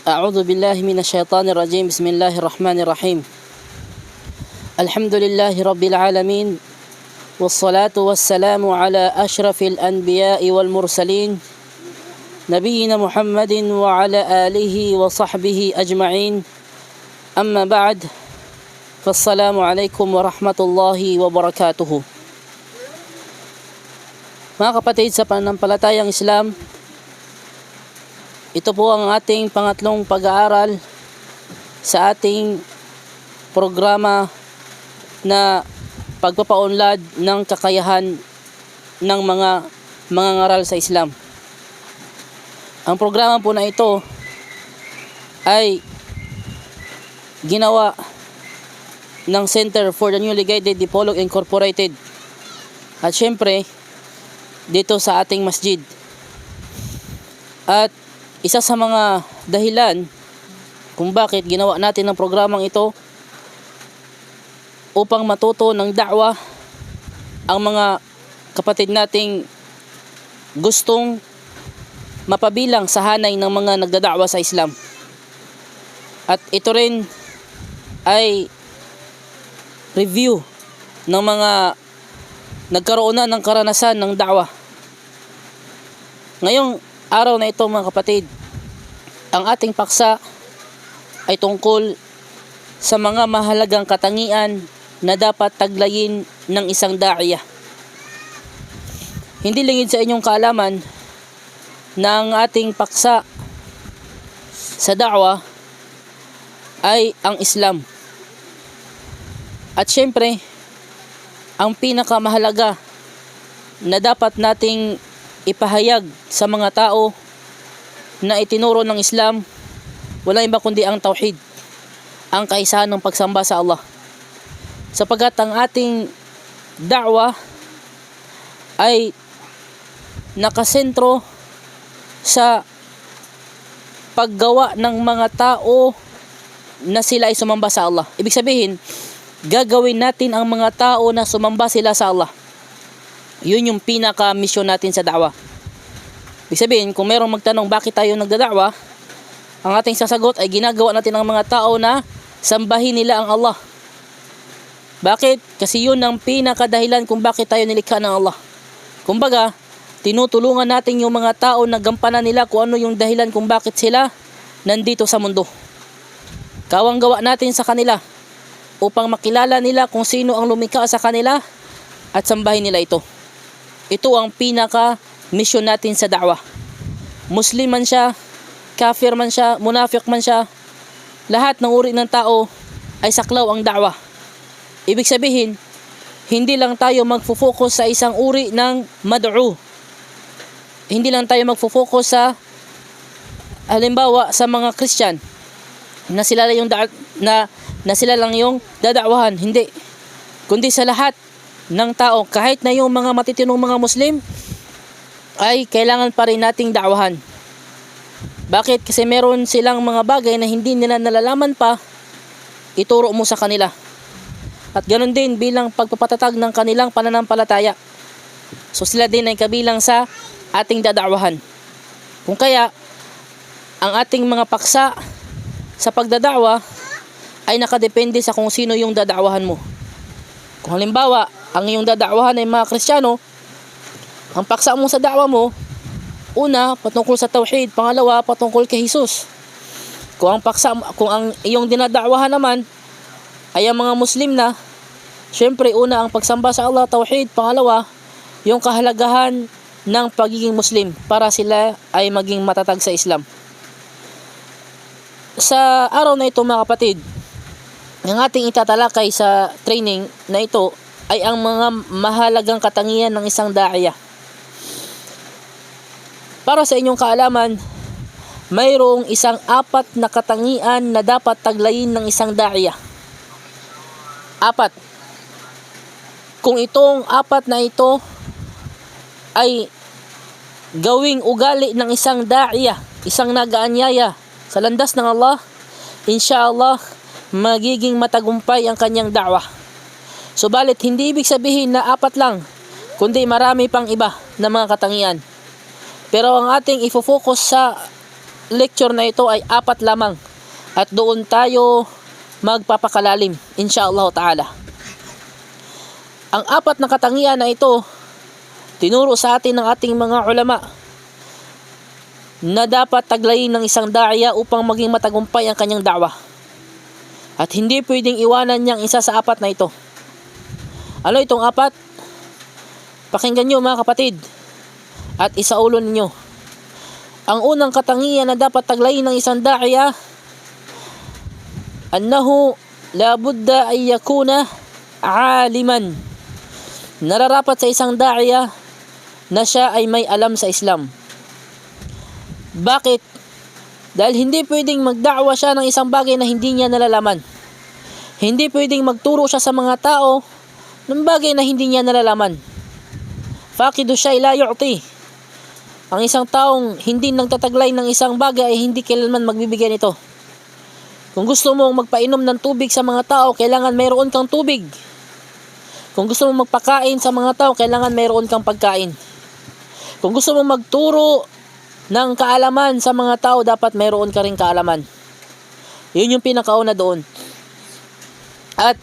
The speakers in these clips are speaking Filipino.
أعوذ بالله من الشيطان الرجيم. بسم الله الرحمن الرحيم. الحمد لله رب العالمين، والصلاة والسلام على أشرف الأنبياء والمرسلين نبينا محمد وعلى آله وصحبه أجمعين. أما بعد، فالسلام عليكم ورحمة الله وبركاته. Mga kapatid sa pananampalatayang Islam, ito po ang ating pangatlong pag-aaral sa ating programa na pagpapaunlad ng kakayahan ng mga mangangaral sa Islam. Ang programa po na ito ay ginawa ng Center for the Newly Guided Dipolog Incorporated at syempre dito sa ating masjid. At isa sa mga dahilan kung bakit ginawa natin ang programang ito upang matuto ng da'wah ang mga kapatid nating gustong mapabilang sa hanay ng mga nagdada'wah sa Islam. At ito rin ay review ng mga nagkaroon na ng karanasan ng da'wah. Ngayong araw na ito mga kapatid, ang ating paksa ay tungkol sa mga mahalagang katangian na dapat taglayin ng isang da'iyah. Hindi lingid sa inyong kaalaman na ang ating paksa sa da'wah ay ang Islam. At syempre, ang pinakamahalaga na dapat nating ipahayag sa mga tao na itinuro ng Islam, wala iba kundi ang tauhid, ang kaisahan ng pagsamba sa Allah. Sapagat ang ating da'wah ay nakasentro sa paggawa ng mga tao na sila ay sumamba sa Allah. Ibig sabihin, gagawin natin ang mga tao na sumamba sila sa Allah. Yun yung pinaka-mission natin sa da'wah. Ibig sabihin, kung merong magtanong bakit tayo nagdada'wah, ang ating sasagot ay ginagawa natin ang mga tao na sambahin nila ang Allah. Bakit? Kasi yun ang pinakadahilan kung bakit tayo nilikha ng Allah. Kumbaga, tinutulungan natin yung mga tao na gampanan nila kung ano yung dahilan kung bakit sila nandito sa mundo. Kawang-gawa natin sa kanila upang makilala nila kung sino ang lumikha sa kanila at sambahin nila ito. Ito ang pinaka-mission natin sa da'wah. Muslim man siya, kafir man siya, munafik man siya, lahat ng uri ng tao ay saklaw ang da'wah. Ibig sabihin, hindi lang tayo magfo-focus sa isang uri ng mad'u. Hindi lang tayo magfo-focus sa halimbawa sa mga Christian na sila lang yung dada'wahan. Hindi. Kundi sa lahat ng tao, kahit na yung mga matitinong mga Muslim, ay kailangan pa rin nating da'wahan. Bakit? Kasi meron silang mga bagay na hindi nila nalalaman pa, ituro mo sa kanila. At ganoon din bilang pagpapatatag ng kanilang pananampalataya. So sila din ay kabilang sa ating dada'wahan. Kung kaya, ang ating mga paksa sa pagdada'wa ay nakadepende sa kung sino yung dada'wahan mo. Kung halimbawa, ang iyong dada'wahan ay mga Kristiyano, ang paksa mo sa da'wa mo, una, patungkol sa tauhid, pangalawa, patungkol kay Jesus. Kung ang iyong dinada'wahan naman ay ang mga Muslim na, syempre una ang pagsamba sa Allah, tauhid, pangalawa, yung kahalagahan ng pagiging Muslim para sila ay maging matatag sa Islam. Sa araw na ito mga kapatid, ang ating itatalakay sa training na ito ay ang mga mahalagang katangian ng isang da'iyah. Para sa inyong kaalaman, mayroong isang 4 na katangian na dapat taglayin ng isang da'iyah. 4. Kung itong 4 na ito ay gawing ugali ng isang da'iyah, isang nag-aanyaya sa landas ng Allah, inshallah, magiging matagumpay ang kanyang da'wah. Subalit, hindi ibig sabihin na 4 lang, kundi marami pang iba na mga katangian. Pero ang ating ifo-focus sa lecture na ito ay 4 lamang at doon tayo magpapakalalim insyaallah ta'ala. Ang 4 na katangian na ito tinuro sa atin ng ating mga ulama na dapat taglayin ng isang da'iya upang maging matagumpay ang kanyang da'wah. At hindi pwedeng iwanan niyang isa sa 4 na ito. Ano itong 4? Pakinggan nyo mga kapatid at isaulo ninyo. Ang unang katangian na dapat taglayin ng isang da'iya, annahu la budda ay yakuna aliman. Nararapat sa isang da'iya na siya ay may alam sa Islam. Bakit? Dahil hindi pwedeng magda'wa siya ng isang bagay na hindi niya nalalaman. Hindi pwedeng magturo siya sa mga tao ng bagay na hindi niya nalalaman. Faqidu syai la yu'ti. Ang isang taong hindi nagtataglay ng isang bagay ay hindi kailanman magbibigay nito. Kung gusto mong magpainom ng tubig sa mga tao, kailangan mayroon kang tubig. Kung gusto mong magpakain sa mga tao, kailangan mayroon kang pagkain. Kung gusto mong magturo ng kaalaman sa mga tao, dapat mayroon ka ring kaalaman. Yun yung pinakauna doon. At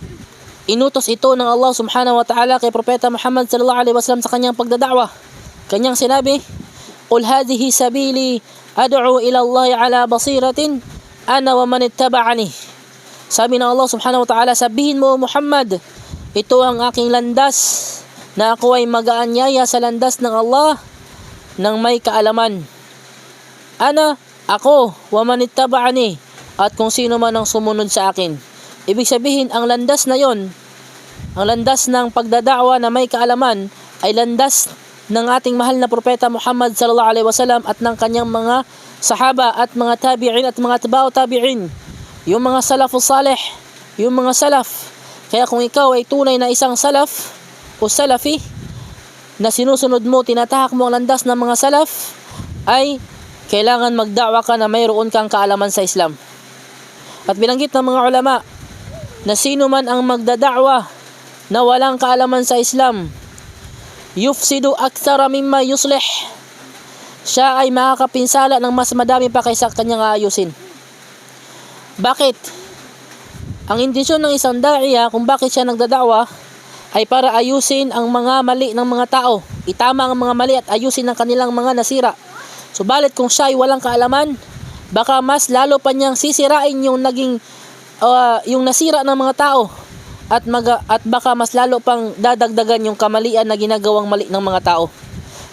inutos ito ng Allah subhanahu wa ta'ala kay Propeta Muhammad sallallahu alaihi wasallam sa kanyang pagdada'wa. Kanyang sinabi, "Qul hadhihi sabili ad'u ila Allah ala basiratin ana wa man ittaba'ani." Sabi ng Allah subhanahu wa ta'ala, sabihin mo Muhammad, ito ang aking landas na ako ay mag-aanyaya sa landas ng Allah ng may kaalaman. Ana, ako, wa man ittaba'ani, at kung sino man ang sumunod sa akin. Ibig sabihin, ang landas na yon, ang landas ng pagdada'wa na may kaalaman, ay landas ng ating mahal na propeta Muhammad sallallahu alaihi wasallam at ng kanyang mga sahaba at mga tabi'in at mga tabaw tabi'in. Yung mga salafus salih, yung mga salaf. Kaya kung ikaw ay tunay na isang salaf o salafi, na sinusunod mo, tinatahak mo ang landas ng mga salaf, ay kailangan magda'wa ka na mayroon kang kaalaman sa Islam. At binanggit ng mga ulama na sino man ang magdada'wa na walang kaalaman sa Islam, yufsidu akthara mimma yuslih, siya ay makakapinsala ng mas madami pa kaysa kanyang aayusin. Bakit? Ang intensyon ng isang da'iya kung bakit siya nagdada'wa ay para ayusin ang mga mali ng mga tao, itama ang mga mali at ayusin ang kanilang mga nasira. Subalit kung siya ay walang kaalaman, baka mas lalo pa niyang sisirain yung naging yung nasira ng mga tao at baka mas lalo pang dadagdagan yung kamalian na ginagawang mali ng mga tao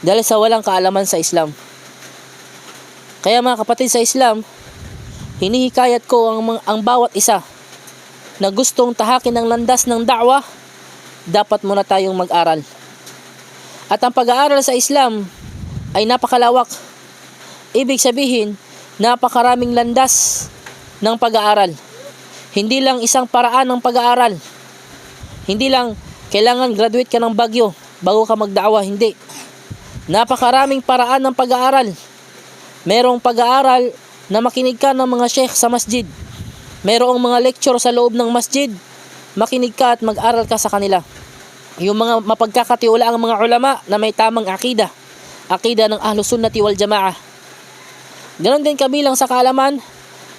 dahil sa walang kaalaman sa Islam. Kaya mga kapatid sa Islam, hinihikayat ko ang bawat isa na gustong tahakin ang landas ng da'wah, dapat muna tayong mag-aral. At ang pag-aaral sa Islam ay napakalawak. Ibig sabihin, napakaraming landas ng pag-aaral. Hindi lang isang paraan ng pag-aaral. Hindi lang kailangan graduate ka ng Baguio bago ka magda'wa, hindi. Napakaraming paraan ng pag-aaral. Merong pag-aaral na makinig ka ng mga sheikh sa masjid. Merong mga lecture sa loob ng masjid. Makinig ka at mag-aral ka sa kanila. Yung mga mapagkakatiwala ang mga ulama na may tamang akida. Akida ng Ahlus Sunnati wal Jamaah. Ganon din kabilang sa kaalaman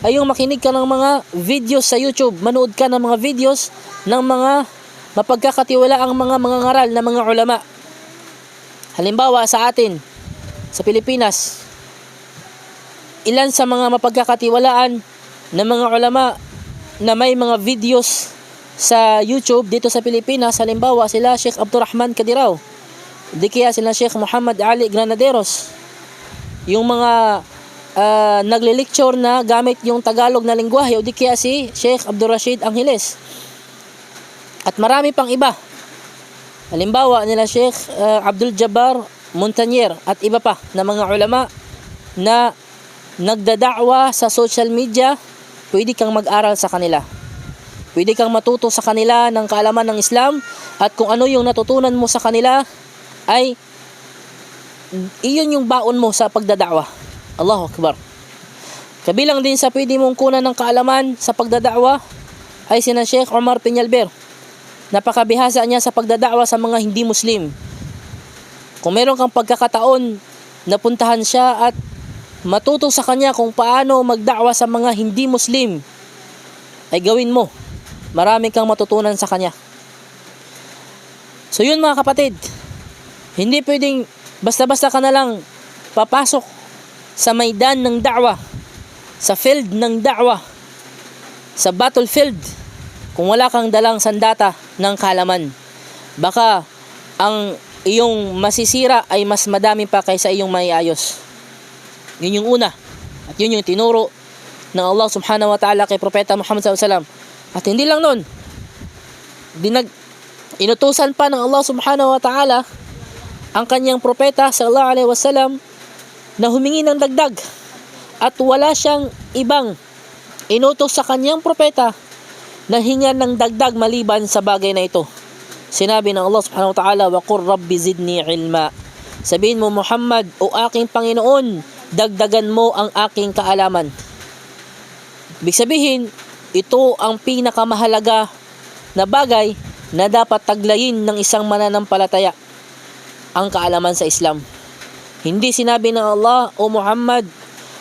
ay yung makinig ka ng mga videos sa YouTube. Manood ka ng mga videos ng mga mapagkakatiwala ang mga ngaral na mga ulama. Halimbawa sa atin, sa Pilipinas, ilan sa mga mapagkakatiwalaan na mga ulama na may mga videos sa YouTube dito sa Pilipinas, halimbawa sila Sheikh Abdurrahman Kadirao, di kaya sila Sheikh Muhammad Ali Granaderos, yung mga nagle-lecture na gamit yung Tagalog na lengguwahe, o di kaya si Sheikh Abdul Rashid Angeles, at marami pang iba. Halimbawa nila Sheikh Abdul Jabbar Montanier at iba pa na mga ulama na nagdada'wa sa social media. Pwede kang mag-aral sa kanila. Pwede kang matuto sa kanila ng kaalaman ng Islam, at kung ano yung natutunan mo sa kanila ay iyon yung baon mo sa pagdada'wa. Allahu Akbar. Kabilang din sa pwede mong kunan ng kaalaman sa pagdada'wa ay sina Sheikh Omar Peñalver. Napakabihasa niya sa pagdada'wa sa mga hindi Muslim. Kung meron kang pagkakataon na puntahan siya at matuto sa kanya kung paano magda'wa sa mga hindi Muslim, ay gawin mo. Marami kang matutunan sa kanya. So yun mga kapatid, hindi pwedeng basta-basta ka na lang papasok sa maidan ng da'wa, sa field ng da'wa, sa battlefield, kung wala kang dalang sandata ng kaalaman. Baka ang iyong masisira ay mas madami pa kaysa iyong maiayos. Yun yung una. At yun yung tinuro ng Allah subhanahu wa ta'ala kay Propeta Muhammad sallallahu alaihi wasallam. At hindi lang nun, inutusan pa ng Allah subhanahu wa ta'ala ang kanyang propeta sallallahu alaihi wasallam na humingi ng dagdag. At wala siyang ibang inutos sa kanyang propeta na hingan ng dagdag maliban sa bagay na ito. Sinabi ng Allah subhanahu wa ta'ala, wa qur rabbi zidni ilma. Sabihin mo, Muhammad, o aking Panginoon, dagdagan mo ang aking kaalaman. Ibig sabihin, ito ang pinakamahalaga na bagay na dapat taglayin ng isang mananampalataya, ang kaalaman sa Islam. Hindi sinabi ng Allah, o Muhammad,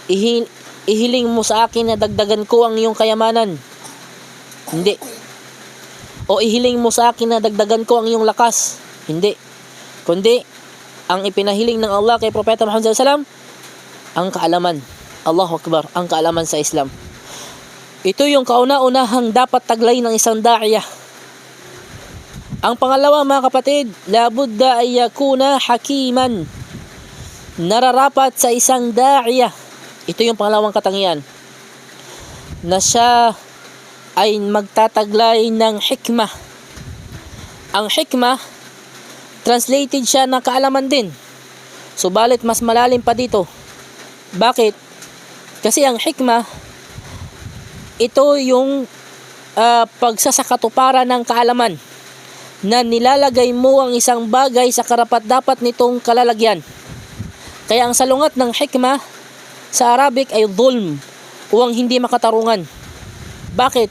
ihiling mo sa akin na dagdagan ko ang iyong kayamanan. Hindi. O ihiling mo sa akin na dagdagan ko ang iyong lakas. Hindi. Kundi, ang ipinahiling ng Allah kay Propeta Muhammad sallallahu alaihi wasallam, ang kaalaman. Allahu Akbar, ang kaalaman sa Islam. Ito yung kauna-unahang dapat taglay ng isang da'iyah. Ang pangalawa mga kapatid, labudda ay yakuna hakiman. Nararapat sa isang da'iyah. Ito yung pangalawang katangian. Na siya ay magtataglay ng hikmah. Ang hikmah, translated siya na kaalaman din. Subalit mas malalim pa dito. Bakit? Kasi ang hikmah, ito yung pagsasakatuparan ng kaalaman na nilalagay mo ang isang bagay sa karapat-dapat nitong kalalagyan. Kaya ang salungat ng hikmah sa Arabic ay dhulm, o ang hindi makatarungan. Bakit?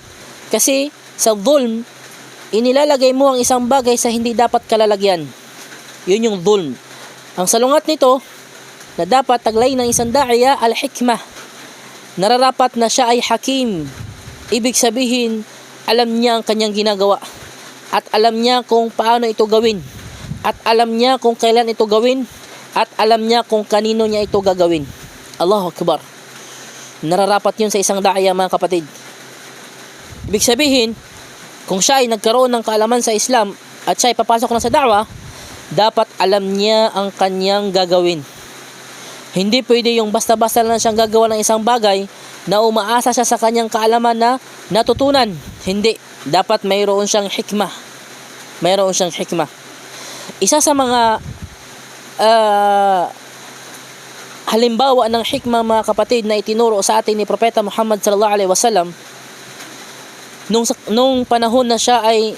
Kasi sa dhulm, inilalagay mo ang isang bagay sa hindi dapat kalalagyan. Yun yung dhulm. Ang salungat nito na dapat taglay ng isang da'iya, al-hikmah. Nararapat na siya ay hakim. Ibig sabihin, alam niya ang kanyang ginagawa. At alam niya kung paano ito gawin. At alam niya kung kailan ito gawin. At alam niya kung kanino niya ito gagawin. Allahu Akbar. Nararapat yun sa isang da'iya mga kapatid. Ibig sabihin, kung siya ay nagkaroon ng kaalaman sa Islam at siya ay papasok na sa da'wa, dapat alam niya ang kanyang gagawin. Hindi pwede yung basta-basta lang siyang gagawa ng isang bagay na umaasa siya sa kanyang kaalaman na natutunan. Hindi. Dapat mayroon siyang hikmah. Mayroon siyang hikmah. Isa sa mga halimbawa ng hikmah mga kapatid na itinuro sa atin ni Propeta Muhammad sallallahu alaihi wasallam, nung panahon na siya ay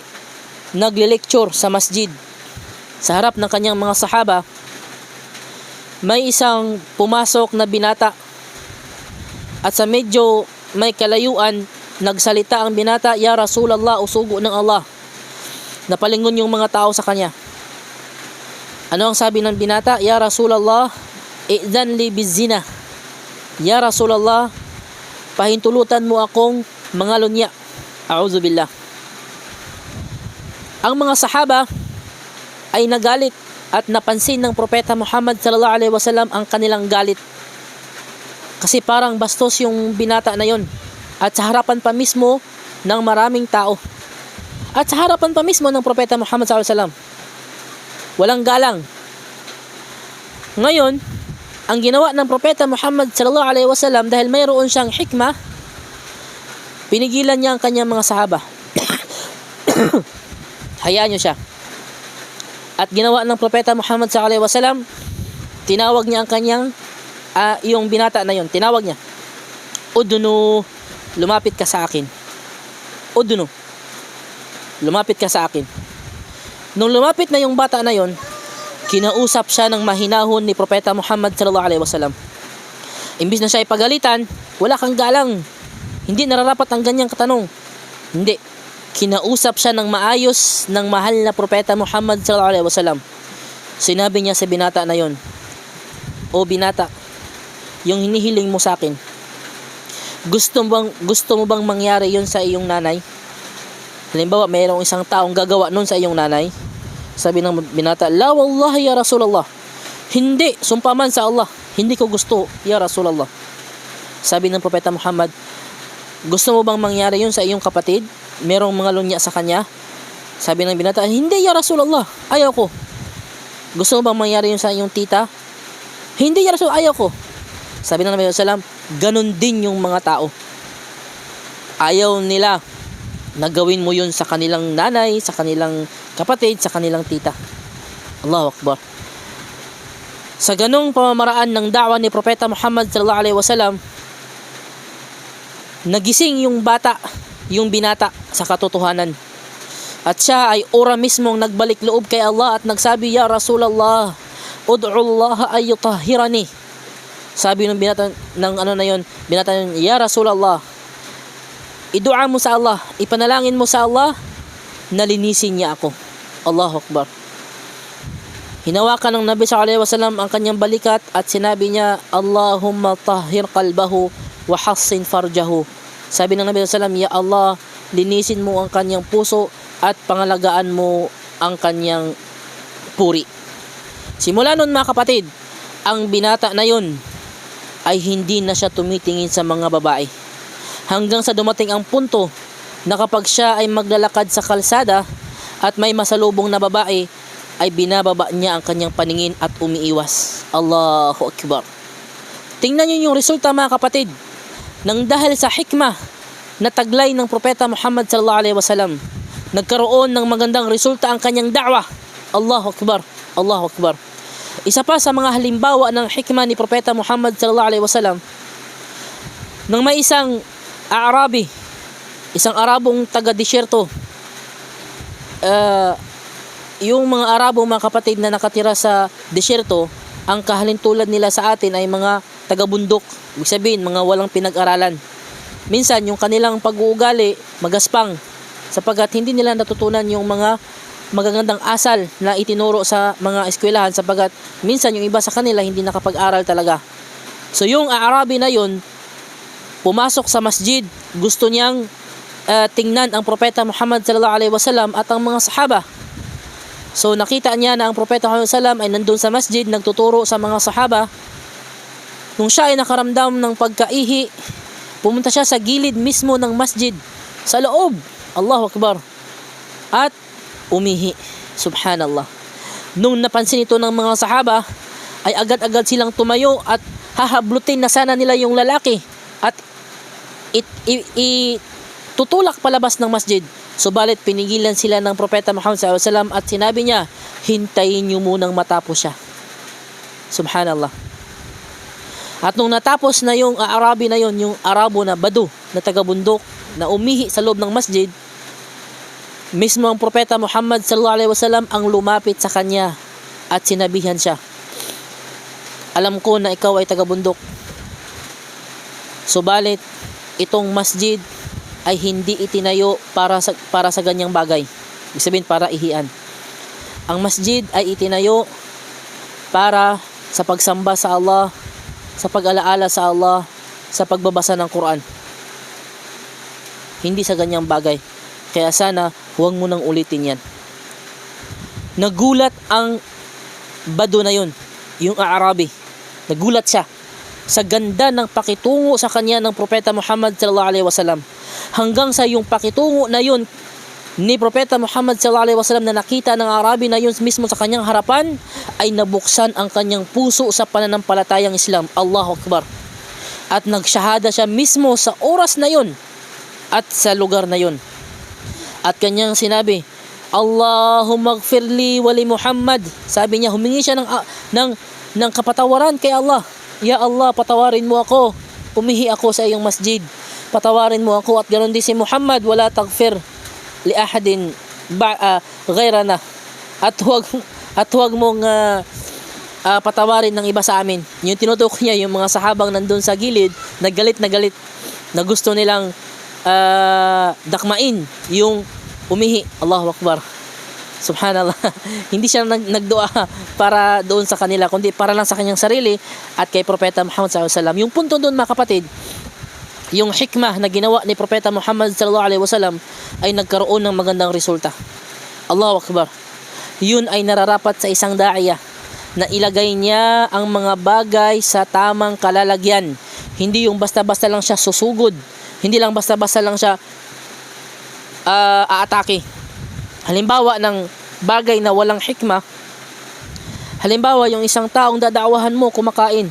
nagle-lecture sa masjid sa harap ng kanyang mga sahaba, may isang pumasok na binata at sa medyo may kalayuan nagsalita ang binata, "Ya Rasulullah, usugo ng Allah." Napalingon yung mga tao sa kanya. Ano ang sabi ng binata? "Ya Rasulullah, i'dhan li bizina." Ya Rasulullah, pahintulutan mo akong mangalunya. A'udzu billah. Ang mga sahaba ay nagalit at napansin ng Propeta Muhammad sallallahu alaihi wasallam ang kanilang galit. Kasi parang bastos yung binata na yon. At sa harapan pa mismo ng maraming tao. At sa harapan pa mismo ng Propeta Muhammad sallallahu alaihi wasallam. Walang galang. Ngayon, ang ginawa ng Propeta Muhammad sallallahu alaihi wasallam, dahil mayroon siyang hikmah, pinigilan niya ang kanyang mga sahaba. Hayaan niyo siya. At ginawa ng Propeta Muhammad sallallahu alaihi wasallam, tinawag niya ang kanyang yung binata na yon, tinawag niya, "Udunu, lumapit ka sa akin." Udunu, lumapit ka sa akin. Nung lumapit na yung bata na yon, kinausap siya ng mahinahon ni Propeta Muhammad sallallahu alaihi wasallam. Imbis na siya ay pagalitan, wala kang galang, hindi nararapat ang ganyang katanong. Hindi. Kinausap siya ng maayos ng mahal na Propeta Muhammad sallallahu alaihi wasallam. Sinabi niya sa binata na yon, "O binata, yung hinihiling mo sa akin, gusto mo bang mangyari yun sa iyong nanay? Halimbawa, mayroong isang taong gagawa nun sa iyong nanay. Sabi ng binata, la wallahi ya Rasulullah. Hindi, sumpaman sa Allah, hindi ko gusto ya Rasulullah. Sabi ng Propeta Muhammad, gusto mo bang mangyari yun sa iyong kapatid? Merong mga lunya sa kanya? Sabi ng binata, hindi ya Rasulullah, ayaw ko. Gusto mo bang mangyari yun sa iyong tita? Hindi ya Rasulullah, ayaw ko. Sabi ng Nabi sallam, ganun din yung mga tao. Ayaw nila na gawin mo yun sa kanilang nanay, sa kanilang kapatid, sa kanilang tita. Allahu Akbar. Sa ganung pamamaraan ng da'wa ni Propeta Muhammad sallallahu alaihi wasallam, nagising yung bata, yung binata sa katotohanan. At siya ay ora mismong nagbalik loob kay Allah at nagsabi, ya Rasulullah, ud'u Allah ay yutahhirani. Sabi ng binata binata ya Rasulullah, idua mo sa Allah, ipanalangin mo sa Allah, nalinisin niya ako. Allahu Akbar. Hinawakan ng Nabi sallallahu alaihi wasallam ang kanyang balikat at sinabi niya, Allahumma tahhir qalbahu wa hassin farjahu. Sabi ng Nabi sallallahu alaihi wasallam, ya Allah, linisin mo ang kanyang puso at pangalagaan mo ang kanyang puri. Simula nun mga kapatid, ang binata na yun ay hindi na siya tumitingin sa mga babae. Hanggang sa dumating ang punto na kapag siya ay maglalakad sa kalsada at may masalubong na babae, ay binababa niya ang kanyang paningin at umiiwas. Allahu Akbar. Tingnan niyo yung resulta mga kapatid, nang dahil sa hikmah na taglay ng Propeta Muhammad sallallahu alaihi wasallam, nagkaroon ng magandang resulta ang kanyang da'wah. Allahu Akbar. Allahu Akbar. Isa pa sa mga halimbawa ng hikmah ni Propeta Muhammad sallallahu alaihi wasallam, nang may isang Arabi, isang Arabong taga-disyerto, yung mga Arabo mga kapatid na nakatira sa disyerto, ang kahalintulad nila sa atin ay mga taga-bundok, ibig sabihin mga walang pinag-aralan. Minsan yung kanilang pag-uugali magaspang, sapagkat hindi nila natutunan yung mga magagandang asal na itinuro sa mga eskwelahan, sapagkat minsan yung iba sa kanila hindi nakapag-aral talaga. So yung Arabi na yun, pumasok sa masjid, gusto niyang tingnan ang Propeta Muhammad sallallahu alaihi wasallam at ang mga sahaba. So nakita niya na ang Propeta Muhammad sallallahu alaihi wasallam ay nandun sa masjid, nagtuturo sa mga sahaba. Nung siya ay nakaramdam ng pagkaihi, pumunta siya sa gilid mismo ng masjid, sa loob. Allahu Akbar. At umihi. Subhanallah. Nung napansin ito ng mga sahaba, ay agad-agad silang tumayo at hahablutin na sana nila yung lalaki at tutulak palabas ng masjid. Subalit pinigilan sila ng Propeta Muhammad SAW at sinabi niya, hintayin niyo munang matapos siya. Subhanallah. At nung natapos na yung Arabi na yun, yung Arabo na Badu na taga-bundok na umihi sa loob ng masjid, mismo ang Propeta Muhammad sallallahu alaihi wasallam ang lumapit sa kanya at sinabihan siya, alam ko na ikaw ay taga-bundok, subalit itong masjid ay hindi itinayo para sa ganyang bagay. Ibig sabihin para ihian. Ang masjid ay itinayo para sa pagsamba sa Allah, sa pag-alaala sa Allah, sa pagbabasa ng Quran. Hindi sa ganyang bagay. Kaya sana huwag mo nang ulitin yan. Nagulat ang Badu na yun, yung Arabi. Nagulat siya sa ganda ng pakitungo sa kanya ng Propeta Muhammad sallallahu alaihi wasallam. Hanggang sa yung pakitungo na yun ni Propeta Muhammad sallallahu alaihi wasallam na nakita ng Arabi na yun mismo sa kanyang harapan, ay nabuksan ang kanyang puso sa pananampalatayang Islam. Allahu Akbar. At nagsyahada siya mismo sa oras na yun at sa lugar na yun. At kanyang sinabi, Allahumma gfirli wali Muhammad. Sabi niya, humingi siya ng kapatawaran kay Allah. Ya Allah, patawarin mo ako. Umihi ako sa iyong masjid. Patawarin mo ako at ganoon din si Muhammad, wala taghfir li ahadin ghayrana. At huwag mong patawarin ng iba sa amin. Yung tinutukoy niya yung mga sahabang nandun sa gilid, naggalit na gusto nilang dakmain yung umihi. Allahu Akbar. Subhanallah. Hindi siya nagdua para doon sa kanila, kundi para lang sa kanyang sarili at kay Propeta Muhammad sallallahu alaihi wasallam. Yung punto doon mga kapatid, yung hikmah na ginawa ni Propeta Muhammad sallallahu alaihi wasallam ay nagkaroon ng magandang resulta. Allahu Akbar. Yun ay nararapat sa isang da'iya na ilagay niya ang mga bagay sa tamang kalalagyan. Hindi yung basta-basta lang siya susugod. Hindi lang basta-basta lang siya aatake. Halimbawa ng bagay na walang hikmah, halimbawa yung isang taong dadakwahan mo kumakain,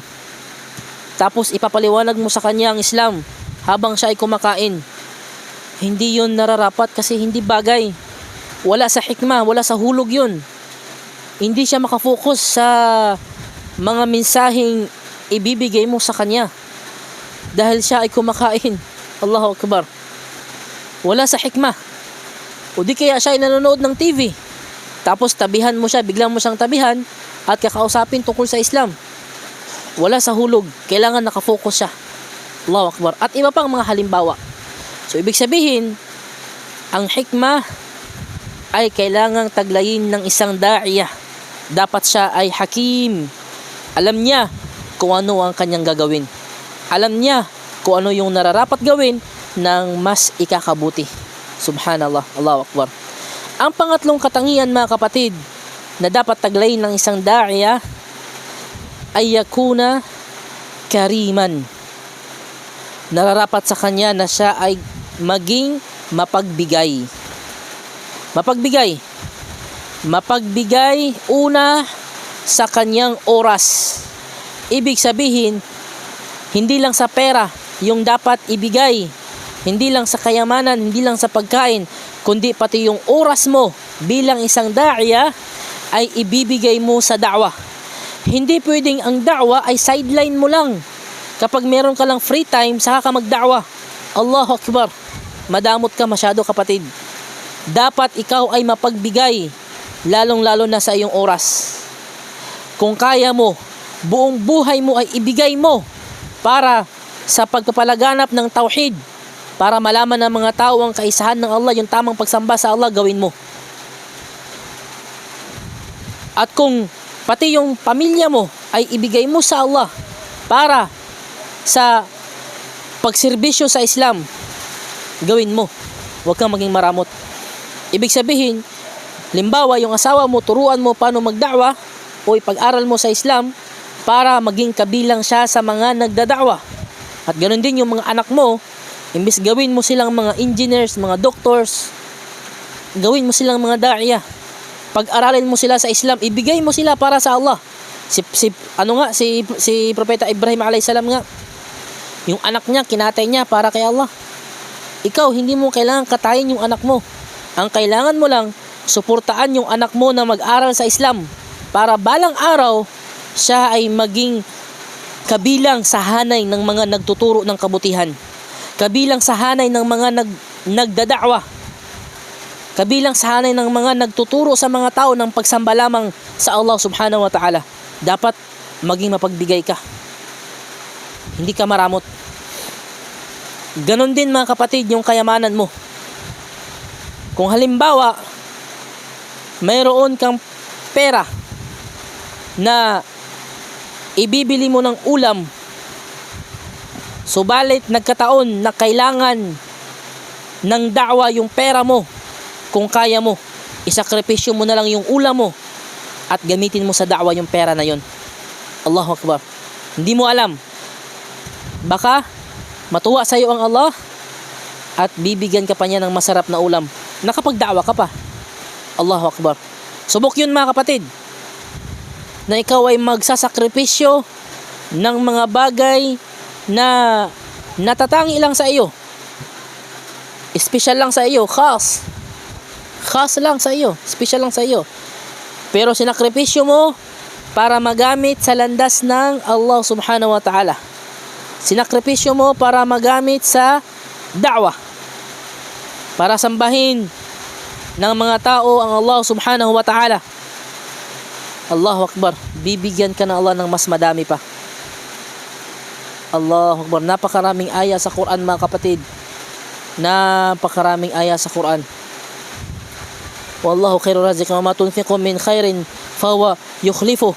tapos ipapaliwanag mo sa kanya ang Islam habang siya ay kumakain. Hindi yun nararapat kasi hindi bagay. Wala sa hikmah, wala sa hulog yun. Hindi siya makafocus sa mga mensaheng ibibigay mo sa kanya dahil siya ay kumakain. Allahu Akbar. Wala sa hikmah. O di kaya siya ay nanonood ng TV, tapos tabihan mo siya, biglang mo siyang tabihan at kakausapin tungkol sa Islam. Wala sa hulog. Kailangan nakafocus siya. Allahu Akbar. At iba pang mga halimbawa. So ibig sabihin, ang hikmah ay kailangang taglayin ng isang da'iyah. Dapat siya ay hakim. Alam niya kung ano ang kanyang gagawin. Alam niya kung ano yung nararapat gawin ng mas ikakabuti. Subhanallah. Allahu Akbar. Ang pangatlong katangian mga kapatid na dapat taglayin ng isang da'iyah ay yakuna kariman. Nararapat sa kanya na siya ay maging mapagbigay. Mapagbigay una sa kanyang oras. Ibig sabihin, hindi lang sa pera yung dapat ibigay, hindi lang sa kayamanan, hindi lang sa pagkain, kundi pati yung oras mo bilang isang da'iyah ay ibibigay mo sa da'wah. Hindi pwedeng ang da'wah ay sideline mo lang. Kapag meron ka lang free time, saka ka magda'wah. Allahu Akbar. Madamot ka masyado kapatid. Dapat ikaw ay mapagbigay, lalong-lalo na sa iyong oras. Kung kaya mo, buong buhay mo ay ibigay mo para sa pagpapalaganap ng tauhid, para malaman ng mga tao ang kaisahan ng Allah, yung tamang pagsamba sa Allah, gawin mo. At kung pati yung pamilya mo ay ibigay mo sa Allah para sa pagserbisyo sa Islam, gawin mo. Huwag kang maging maramot. Ibig sabihin, limbawa yung asawa mo, turuan mo paano magda'wa o ipag-aral mo sa Islam para maging kabilang siya sa mga nagdada'wa. At ganoon din yung mga anak mo, imbis gawin mo silang mga engineers, mga doctors, gawin mo silang mga da'iyah. Pag-aralin mo sila sa Islam, ibigay mo sila para sa Allah. Si Propeta Ibrahim alayhis salam nga, yung anak niya, kinatay niya para kay Allah. Ikaw, hindi mo kailangan katayin yung anak mo. Ang kailangan mo lang, suportaan yung anak mo na mag-aral sa Islam para balang araw, siya ay maging kabilang sa hanay ng mga nagtuturo ng kabutihan. Kabilang sa hanay ng mga nagdada'wa. Kabilang sa hanay ng mga nagtuturo sa mga tao ng pagsamba lamang sa Allah subhanahu wa ta'ala. Dapat maging mapagbigay ka. Hindi ka maramot. Ganon din mga kapatid yung kayamanan mo. Kung halimbawa, mayroon kang pera na ibibili mo ng ulam, subalit nagkataon na kailangan ng da'wa yung pera mo, kung kaya mo, isakripisyo mo na lang yung ulam mo at gamitin mo sa da'wa yung pera na yon. Allahu Akbar. Hindi mo alam, baka matuwa sa iyo ang Allah at bibigyan ka pa niya ng masarap na ulam. Nakapagda'wa ka pa. Allahu Akbar. Subok yun mga kapatid, na ikaw ay magsasakripisyo ng mga bagay na natatangi lang sa iyo, special lang sa iyo, khas lang sa iyo, special lang sa iyo, pero sinakripisyo mo para magamit sa landas ng Allah subhanahu wa ta'ala. Sinakripisyo mo para magamit sa da'wah, para sambahin ng mga tao ang Allah subhanahu wa ta'ala. Allahu Akbar. Bibigyan ka ng Allah ng mas madami pa. Allahu Akbar. Napakaraming aya sa Quran mga kapatid. Napakaraming aya sa Quran. Wallahu khairur raziqin wa ma tunfiqu min khairin fahuwa yukhlifu.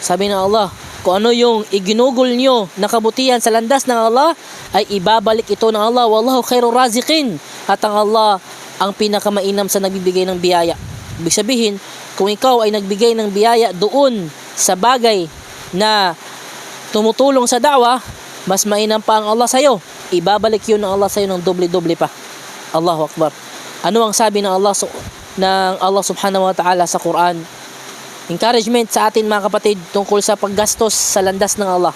Sabi ng Allah, kung ano yung iginugol nyo na kabutihan sa landas ng Allah, ay ibabalik ito ng Allah. Wallahu khairur raziqin. At ang Allah ang pinakamainam sa nagbibigay ng biyaya. Ibig sabihin, kung ikaw ay nagbigay ng biyaya doon sa bagay na tumutulong sa da'wah, mas mainam pa ang Allah sa'yo. Ibabalik yun ng Allah sa'yo ng doble-doble pa. Allahu Akbar. Ano ang sabi ng Allah subhanahu wa ta'ala sa Quran? Encouragement sa atin mga kapatid tungkol sa paggastos sa landas ng Allah.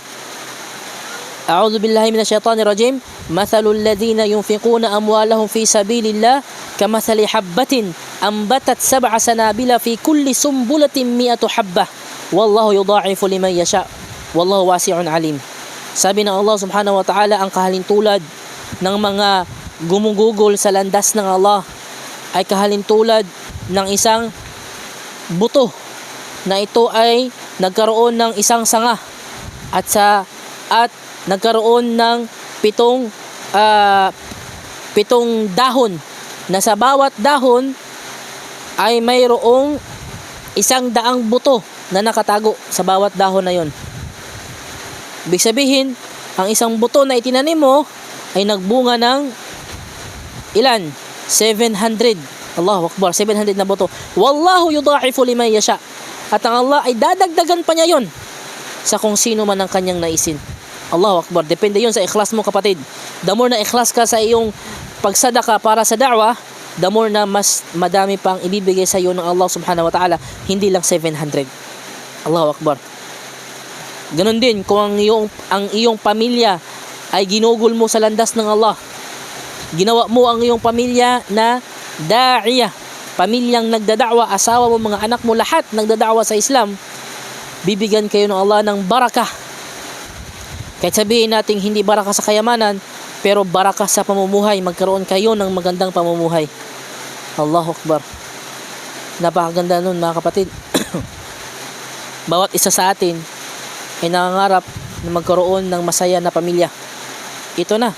A'udhu billahi minash shaitanir rajim. Mathalul ladhina yunfiquna amwalahum fi sabilillah kamathali habbatin ambatat sab'a sanabila fi kulli sumbulatin mi'atu habbah. Wallahu yudha'ifu liman yasha. Wallahu wasi'un alim. Sabi ng Allah subhanahu wa ta'ala, ang kahalintulad ng mga gumugugol sa landas ng Allah ay kahalintulad ng isang buto na ito ay nagkaroon ng isang sanga at nagkaroon ng pitong dahon, na sa bawat dahon ay mayroong 100 buto na nakatago sa bawat dahon na yon. Ibig sabihin, ang isang buto na itinanim mo ay nagbunga ng ilan? 700. Allahu Akbar, 700 na buto. Wallahu yudha'ifu liman yasha. At ang Allah ay dadagdagan pa niya yon sa kung sino man ang kanyang naisin. Allahu Akbar. Depende yun sa ikhlas mo kapatid. The more na ikhlas ka sa iyong pagsadaka para sa da'wah, the more na mas madami pang ibibigay sa iyo ng Allah subhanahu wa ta'ala. Hindi lang 700. Allahu Akbar. Ganon din kung ang iyong pamilya ay ginugol mo sa landas ng Allah. Ginawa mo ang iyong pamilya na da'iyah, pamilyang nagdada'wa, asawa mo, mga anak mo, lahat nagdada'wa sa Islam. Bibigyan kayo ng Allah ng barakah. Kahit sabihin natin hindi barakah sa kayamanan, pero barakah sa pamumuhay. Magkaroon kayo ng magandang pamumuhay. Allahu Akbar. Napakaganda nun mga kapatid. Bawat isa sa atin ay nangangarap na magkaroon ng masaya na pamilya. Ito na.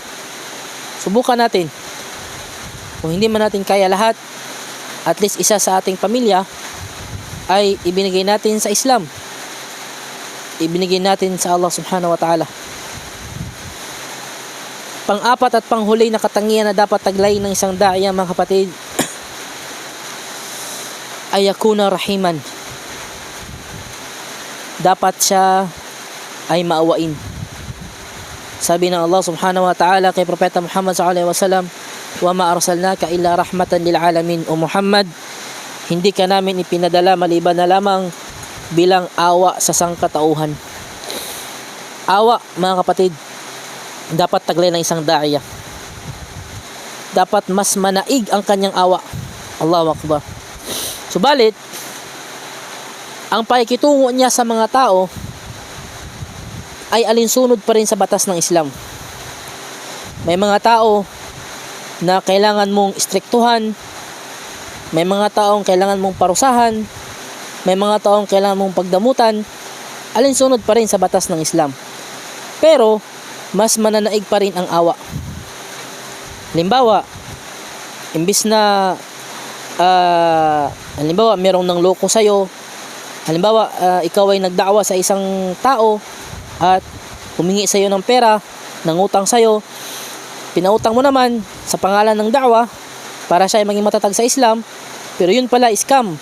Subukan natin. Kung hindi man natin kaya lahat, at least isa sa ating pamilya ay ibinigay natin sa Islam. Ibinigay natin sa Allah subhanahu wa ta'ala. Pang-apat at panghuli na katangian na dapat taglay ng isang da'iya mga kapatid ay yakuna rahiman. Dapat siya ay maawain. Sabi ng Allah subhanahu wa ta'ala kay Propeta Muhammad sallallahu alaihi wasallam, "Wa ma arsalnaka illa rahmatan lil alamin." O Muhammad, hindi ka namin ipinadala maliban na lamang bilang awa sa sangkatauhan. Awa mga kapatid, dapat taglay ng isang da'iya. Dapat mas manaig ang kanyang awa. Allahu Akbar. Subalit, ang pakikitungo niya sa mga tao ay alinsunod pa rin sa batas ng Islam. May mga tao na kailangan mong istriktuhan, may mga taong kailangan mong parusahan, may mga taong kailangan mong pagdamutan, alinsunod pa rin sa batas ng Islam. Pero, mas mananaig pa rin ang awa. Halimbawa, imbis na halimbawa, merong nang loko sa'yo, halimbawa, ikaw ay nagda'wa sa isang tao at humingi sa'yo ng pera, nangutang sa'yo, pinautang mo naman sa pangalan ng da'wa para siya ay maging matatag sa Islam, pero yun pala scam.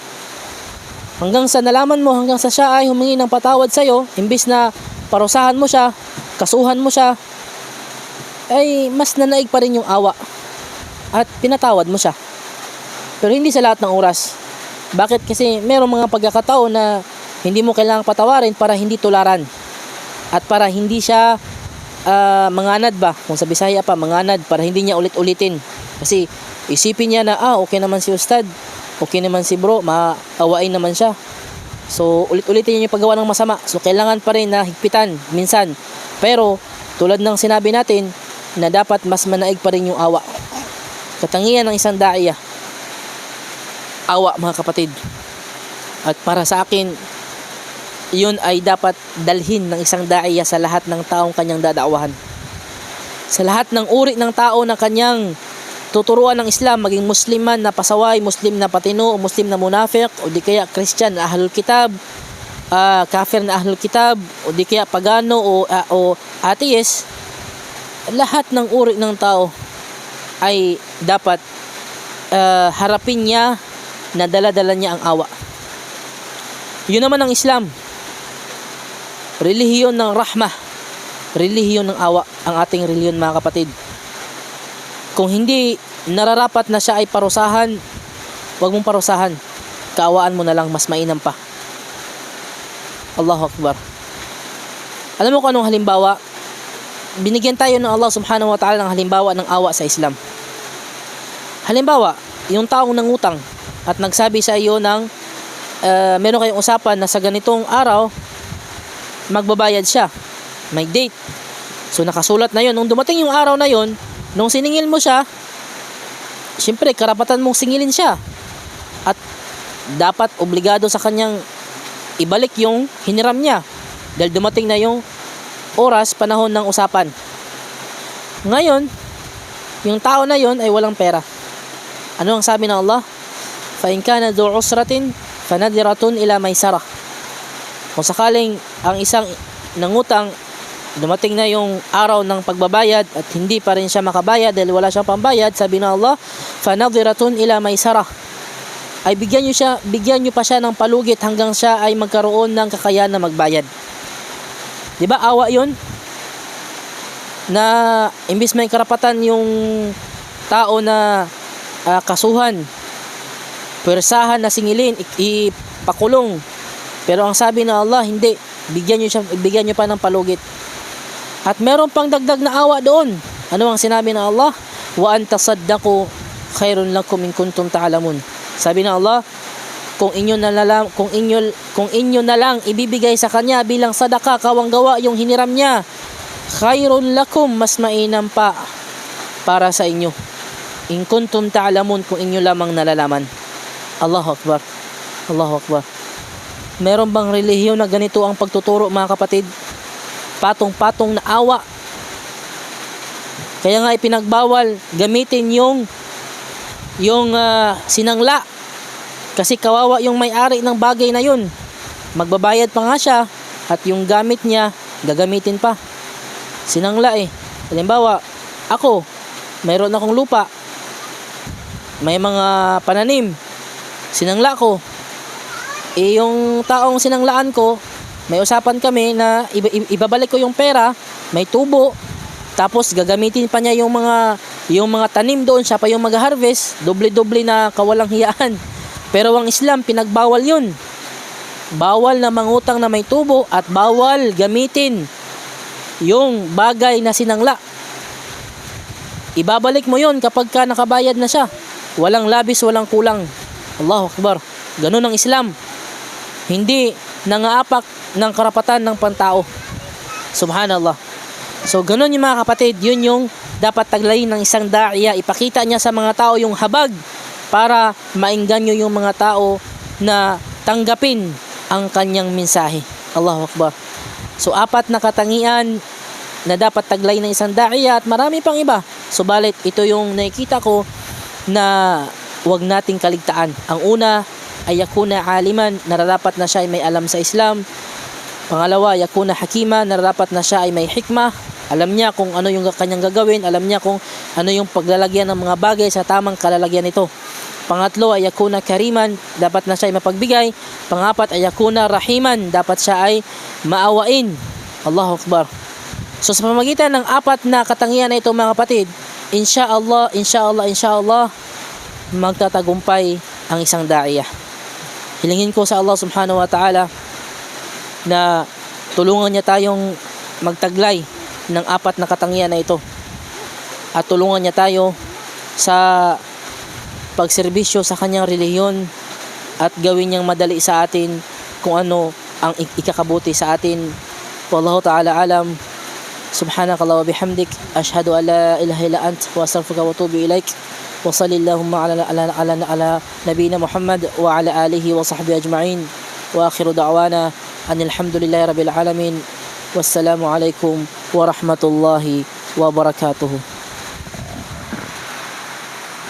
Hanggang sa nalaman mo, hanggang sa siya ay humingi ng patawad sa'yo, imbis na parusahan mo siya, kasuhan mo siya, ay mas nanaig pa rin yung awa at pinatawad mo siya. Pero hindi sa lahat ng oras. Bakit? Kasi merong mga pagkakataon na hindi mo kailangang patawarin para hindi tularan at para hindi siya manganad ba, kung sa Bisaya pa, manganad, para hindi niya ulit-ulitin. Kasi isipin niya na okay naman si Ustad, okay naman si bro, maawain naman siya. So ulit-ulitin niya yung paggawa ng masama. So kailangan pa rin na higpitan minsan. Pero tulad ng sinabi natin na dapat mas manaig pa rin yung awa. Katangian ng isang da'iya, awa mga kapatid. At para sa akin, yun ay dapat dalhin ng isang da'iya sa lahat ng taong kanyang dadaawahan. Sa lahat ng uri ng tao na kanyang tuturuan ng Islam, maging Muslim man na pasaway, Muslim na patino, o Muslim na munafiq, o di kaya Christian na Ahlul Kitab, kafir na Ahlul Kitab, o di kaya pagano o atheist, lahat ng uri ng tao ay dapat harapin niya na dala-dala niya ang awa. Yun naman ang Islam. Relihiyon ng rahmah, relihiyon ng awa ang ating relihiyon, mga kapatid. Kung hindi nararapat na siya ay parusahan, huwag mong parusahan. Kaawaan mo na lang, mas mainam pa. Allahu Akbar. Alam mo kung anong halimbawa? Binigyan tayo ng Allah subhanahu wa ta'ala ng halimbawa ng awa sa Islam. Halimbawa, yung taong nangutang at nagsabi sa iyo ng meron kayong usapan na sa ganitong araw magbabayad siya, may date, so nakasulat na yon. Nung dumating yung araw na yon, nung siningil mo siya, siyempre karapatan mong singilin siya at dapat obligado sa kanyang ibalik yung hiniram niya dahil dumating na yung oras, panahon ng usapan. Ngayon, yung tao na yon ay walang pera. Ano ang sabi ng Allah? Fa in kana dhu usratin fanadhiratun ila maisarah. Kung sakaling ang isang nangutang, dumating na yung araw ng pagbabayad at hindi pa rin siya makabayad dahil wala siyang pambayad, sabi ng Allah, fanadhiratun ila maisarah, ay bigyan niyo pa siya ng palugit hanggang siya ay magkaroon ng kakayahan na magbayad. 'Di ba awa 'yon? Na imbis may karapatan yung tao na kasuhan, pwersahan na singilin, ipakulong. Pero ang sabi ng Allah, hindi, bigyan niyo pa ng palugit. At meron pang dagdag na awa doon. Ano ang sinabi ng Allah? Wa an tasaddaqu khairun lakum in kuntum ta'lamun. Sabi ng Allah, kung inyo na lang ibibigay sa kanya bilang sadaka, kawang-gawa yung hiniram niya, khairun lakum, mas mainam pa para sa inyo. In kuntum ta'lamun, kung inyo lamang nalalaman. Allahu Akbar. Allahu Akbar. Meron bang relihiyon na ganito ang pagtuturo, mga kapatid? Patong-patong na awa. Kaya nga ipinagbawal gamitin yung sinangla. Kasi kawawa yung may-ari ng bagay na yun. Magbabayad pa nga siya at yung gamit niya gagamitin pa. Sinangla eh. Halimbawa, ako, mayroon akong lupa. May mga pananim. Sinangla ko. Yung taong sinanglaan ko, may usapan kami na ibabalik ko yung pera, may tubo, tapos gagamitin pa niya yung mga tanim doon, siya pa yung mag-harvest, doble-doble na kawalang hiyaan. Pero ang Islam, pinagbawal yun. Bawal na mangutang na may tubo at bawal gamitin yung bagay na sinangla. Ibabalik mo yun kapag ka nakabayad na siya. Walang labis, walang kulang. Allahu Akbar. Ganun ang Islam. Hindi nangaapak ng karapatan ng pantao. Subhanallah. So ganun yung mga kapatid, yun yung dapat taglayin ng isang da'iya. Ipakita niya sa mga tao yung habag para maingganyo yung mga tao na tanggapin ang kanyang mensahe. Allahu Akbar. So 4 na katangian na dapat taglayin ng isang da'iya at marami pang iba. Subalit ito yung nakikita ko na huwag nating kaligtaan. Ang una ay yakuna aliman, nararapat na siya ay may alam sa Islam. Pangalawa, yakuna hakima, nararapat na siya ay may hikmah. Alam niya kung ano yung kanyang gagawin, alam niya kung ano yung paglalagyan ng mga bagay sa tamang kalalagyan nito. Pangatlo ay yakuna kariman, dapat na siya ay mapagbigay. Pangapat ay yakuna rahiman, dapat siya ay maawain. Allahu Akbar. So sa pamamagitan ng 4 na katangian na ito, mga kapatid, inshallah, magtatagumpay ang isang da'iyah. Hilingin ko sa Allah subhanahu wa ta'ala na tulungan niya tayong magtaglay ng 4 na katangian na ito. At tulungan niya tayo sa pagserbisyo sa kanyang relihiyon at gawin niyang madali sa atin kung ano ang ikakabuti sa atin. Wallahu ta'ala alam. Subhanakallah wa bihamdik. Ashhadu an la ilaha illa ant wa astaghfiruka wa atubu ilaik. وصل اللهم على نبينا محمد وعلى آله وصحبه أجمعين وآخر دعوانا أن الحمد لله رب العالمين والسلام عليكم ورحمة الله وبركاته.